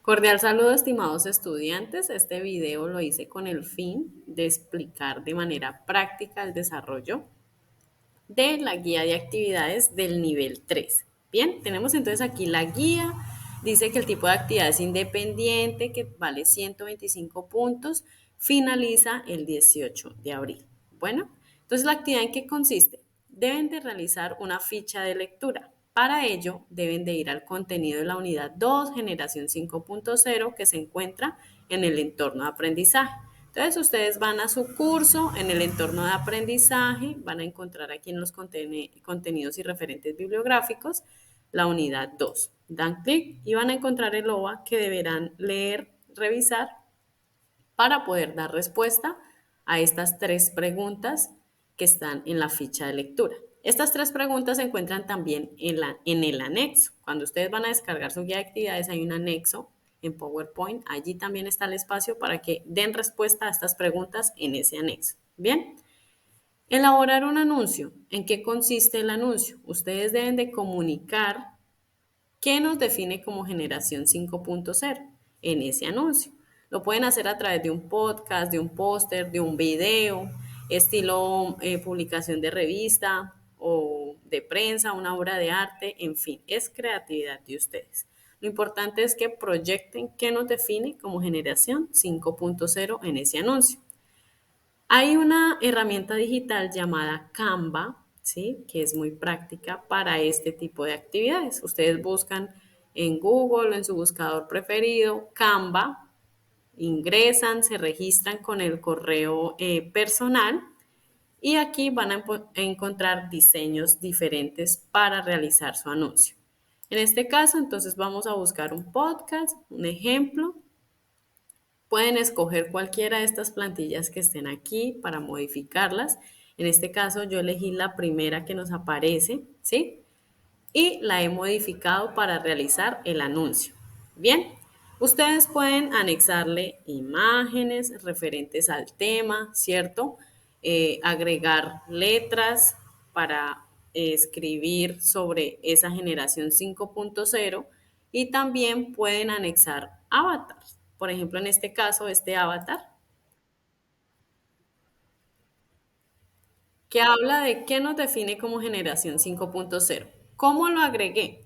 Cordial saludo, estimados estudiantes. Este video lo hice con el fin de explicar de manera práctica el desarrollo de la guía de actividades del nivel 3. Bien, tenemos entonces aquí la guía. Dice que el tipo de actividad es independiente, que vale 125 puntos, finaliza el 18 de abril. Bueno, entonces la actividad en qué consiste. Deben de realizar una ficha de lectura. Para ello, deben de ir al contenido de la unidad 2, generación 5.0, que se encuentra en el entorno de aprendizaje. Entonces, ustedes van a su curso en el entorno de aprendizaje, van a encontrar aquí en los contenidos y referentes bibliográficos la unidad 2. Dan clic y van a encontrar el OVA que deberán leer, revisar para poder dar respuesta a estas tres preguntas que están en la ficha de lectura. Estas tres preguntas se encuentran también en el anexo. Cuando ustedes van a descargar su guía de actividades, hay un anexo en PowerPoint. Allí también está el espacio para que den respuesta a estas preguntas en ese anexo. Bien. Elaborar un anuncio. ¿En qué consiste el anuncio? Ustedes deben de comunicar qué nos define como generación 5.0 en ese anuncio. Lo pueden hacer a través de un podcast, de un póster, de un video, estilo publicación de revista o de prensa, una obra de arte, en fin, es creatividad de ustedes. Lo importante es que proyecten qué nos define como generación 5.0 en ese anuncio. Hay una herramienta digital llamada Canva, ¿sí? Que es muy práctica para este tipo de actividades. Ustedes buscan en Google o en su buscador preferido Canva, ingresan, se registran con el correo personal y aquí van a encontrar diseños diferentes para realizar su anuncio. En este caso, entonces vamos a buscar un podcast, un ejemplo. Pueden escoger cualquiera de estas plantillas que estén aquí para modificarlas. En este caso yo elegí la primera que nos aparece, ¿sí? Y la he modificado para realizar el anuncio. Bien, ustedes pueden anexarle imágenes referentes al tema, ¿cierto? Agregar letras para escribir sobre esa generación 5.0 y también pueden anexar avatars. Por ejemplo, en este caso, este avatar que habla de qué nos define como generación 5.0. ¿Cómo lo agregué?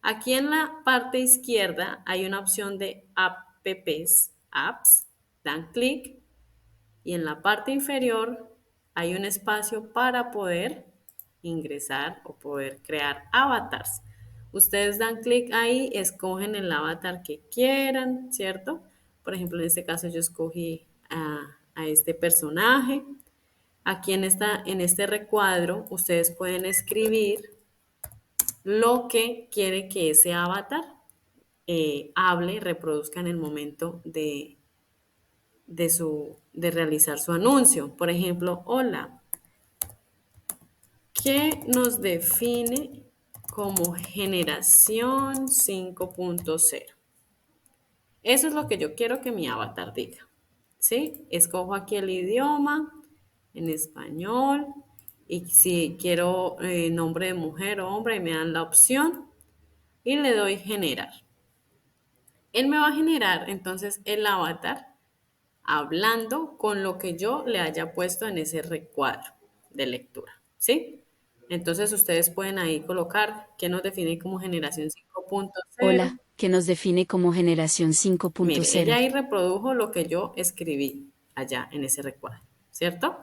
Aquí en la parte izquierda hay una opción de apps, apps, dan clic y en la parte inferior hay un espacio para poder ingresar o poder crear avatars. Ustedes dan clic ahí, escogen el avatar que quieran, ¿cierto? Por ejemplo, en este caso yo escogí a este personaje. Aquí en este recuadro ustedes pueden escribir lo que quiere que ese avatar hable, reproduzca en el momento de realizar su anuncio. Por ejemplo, hola, ¿qué nos define como generación 5.0? Eso es lo que yo quiero que mi avatar diga. ¿Sí? Escojo aquí el idioma en español y si quiero nombre de mujer o hombre, me dan la opción y le doy generar. Él me va a generar entonces el avatar hablando con lo que yo le haya puesto en ese recuadro de lectura, ¿sí? Entonces ustedes pueden ahí colocar qué nos define como generación 5.0. Hola, que nos define como generación Mire, ella 5.0. ahí reprodujo lo que yo escribí allá en ese recuadro, ¿cierto?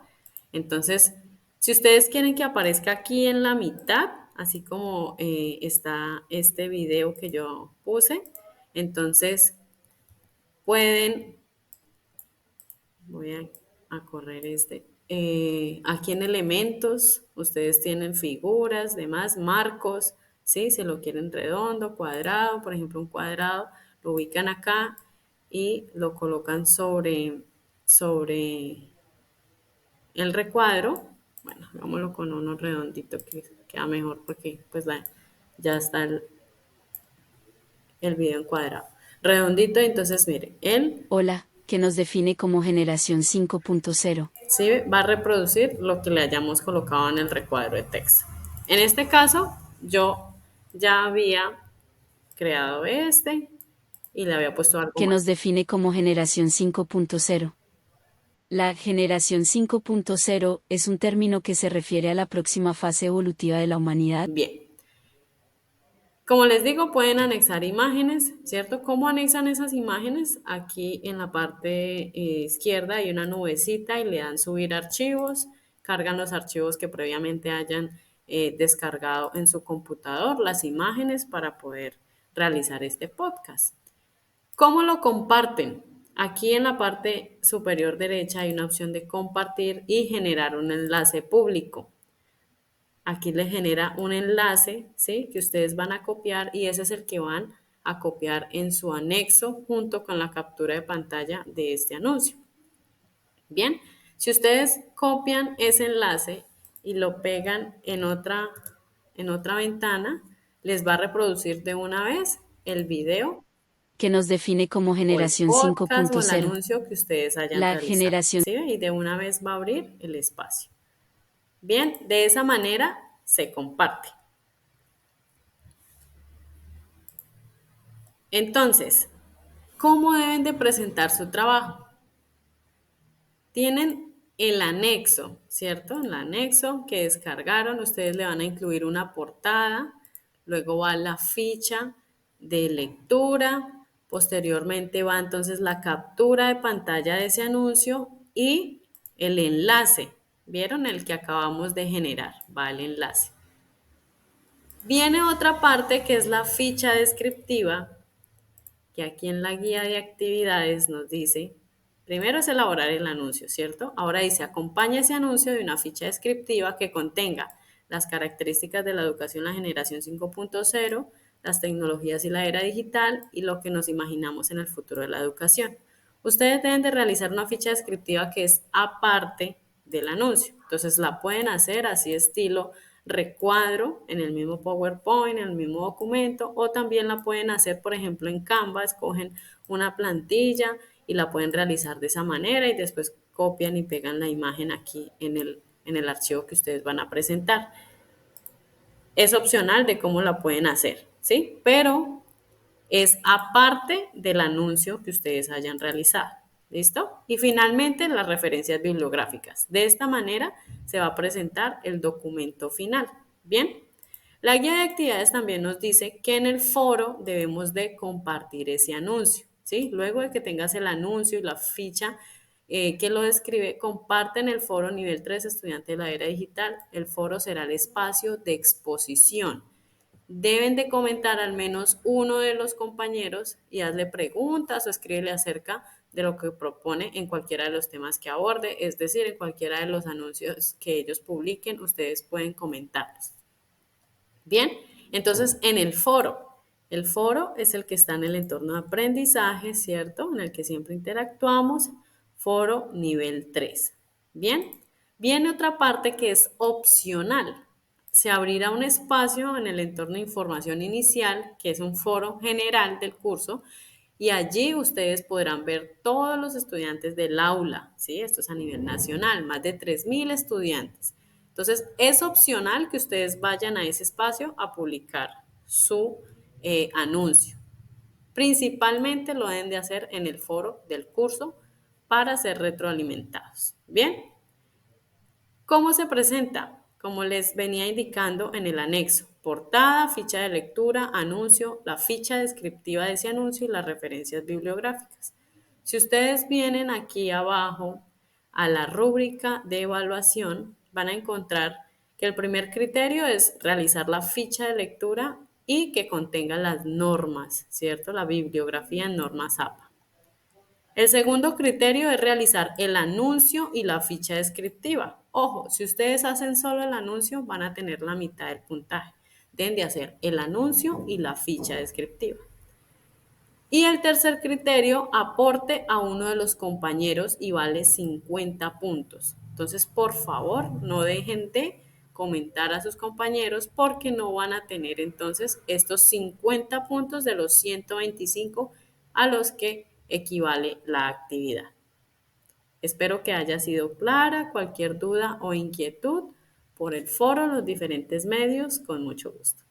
Entonces, si ustedes quieren que aparezca aquí en la mitad, así como está este video que yo puse, entonces pueden, voy a correr este, aquí en elementos, ustedes tienen figuras, demás, marcos, ¿sí? Si lo quieren redondo, cuadrado, por ejemplo, un cuadrado, lo ubican acá y lo colocan sobre el recuadro. Bueno, hagámoslo con uno redondito que queda mejor porque pues ya está el video en cuadrado. Redondito, entonces mire, él Hola, que nos define como generación 5.0. sí va a reproducir lo que le hayamos colocado en el recuadro de texto. En este caso, yo ya había creado este y le había puesto algo que nos más. define como generación 5.0. La generación 5.0 es un término que se refiere a la próxima fase evolutiva de la humanidad, Bien. Como les digo, pueden anexar imágenes, ¿cierto? ¿Cómo anexan esas imágenes? Aquí en la parte izquierda hay una nubecita y le dan subir archivos, cargan los archivos que previamente hayan descargado en su computador, las imágenes para poder realizar este podcast. ¿Cómo lo comparten? Aquí en la parte superior derecha hay una opción de compartir y generar un enlace público. Aquí les genera un enlace, ¿sí? Que ustedes van a copiar y ese es el que van a copiar en su anexo junto con la captura de pantalla de este anuncio. Bien, si ustedes copian ese enlace y lo pegan en otra ventana, les va a reproducir de una vez el video que nos define como o el generación podcast o el 5.0. anuncio que ustedes hayan La realizado, generación ¿sí? Y de una vez va a abrir el espacio. Bien, de esa manera se comparte. Entonces, ¿cómo deben de presentar su trabajo? Tienen el anexo, ¿cierto? El anexo que descargaron, ustedes le van a incluir una portada, luego va la ficha de lectura, posteriormente va entonces la captura de pantalla de ese anuncio y el enlace. ¿Vieron? El que acabamos de generar, va el enlace. Viene otra parte que es la ficha descriptiva, que aquí en la guía de actividades nos dice, primero es elaborar el anuncio, ¿cierto? Ahora dice, acompaña ese anuncio de una ficha descriptiva que contenga las características de la educación, la generación 5.0, las tecnologías y la era digital y lo que nos imaginamos en el futuro de la educación. Ustedes deben de realizar una ficha descriptiva que es aparte del anuncio. Entonces la pueden hacer así estilo recuadro en el mismo PowerPoint, en el mismo documento, o también la pueden hacer, por ejemplo, en Canva, escogen una plantilla y la pueden realizar de esa manera y después copian y pegan la imagen aquí en el archivo que ustedes van a presentar. Es opcional de cómo la pueden hacer, ¿sí? Pero es aparte del anuncio que ustedes hayan realizado. ¿Listo? Y finalmente las referencias bibliográficas. De esta manera se va a presentar el documento final. Bien, la guía de actividades también nos dice que en el foro debemos de compartir ese anuncio. ¿Sí? Luego de que tengas el anuncio y la ficha que lo describe, comparte en el foro nivel 3 estudiante de la era digital. El foro será el espacio de exposición. Deben de comentar al menos uno de los compañeros y hazle preguntas o escríbele acerca de lo que propone en cualquiera de los temas que aborde, es decir, en cualquiera de los anuncios que ellos publiquen, ustedes pueden comentarlos. Bien, entonces en el foro es el que está en el entorno de aprendizaje, ¿cierto? En el que siempre interactuamos, foro nivel 3. Bien, viene otra parte que es opcional. Se abrirá un espacio en el entorno de información inicial, que es un foro general del curso, y allí ustedes podrán ver todos los estudiantes del aula, ¿sí? Esto es a nivel nacional, más de 3.000 estudiantes. Entonces, es opcional que ustedes vayan a ese espacio a publicar su anuncio. Principalmente lo deben de hacer en el foro del curso para ser retroalimentados. Bien, ¿cómo se presenta? Como les venía indicando en el anexo, portada, ficha de lectura, anuncio, la ficha descriptiva de ese anuncio y las referencias bibliográficas. Si ustedes vienen aquí abajo a la rúbrica de evaluación, van a encontrar que el primer criterio es realizar la ficha de lectura y que contenga las normas, ¿cierto? La bibliografía en normas APA. El segundo criterio es realizar el anuncio y la ficha descriptiva. Ojo, si ustedes hacen solo el anuncio, van a tener la mitad del puntaje. Deben de hacer el anuncio y la ficha descriptiva. Y el tercer criterio, aporte a uno de los compañeros y vale 50 puntos. Entonces, por favor, no dejen de comentar a sus compañeros porque no van a tener entonces estos 50 puntos de los 125 a los que equivale la actividad. Espero que haya sido clara. Cualquier duda o inquietud por el foro, los diferentes medios, con mucho gusto.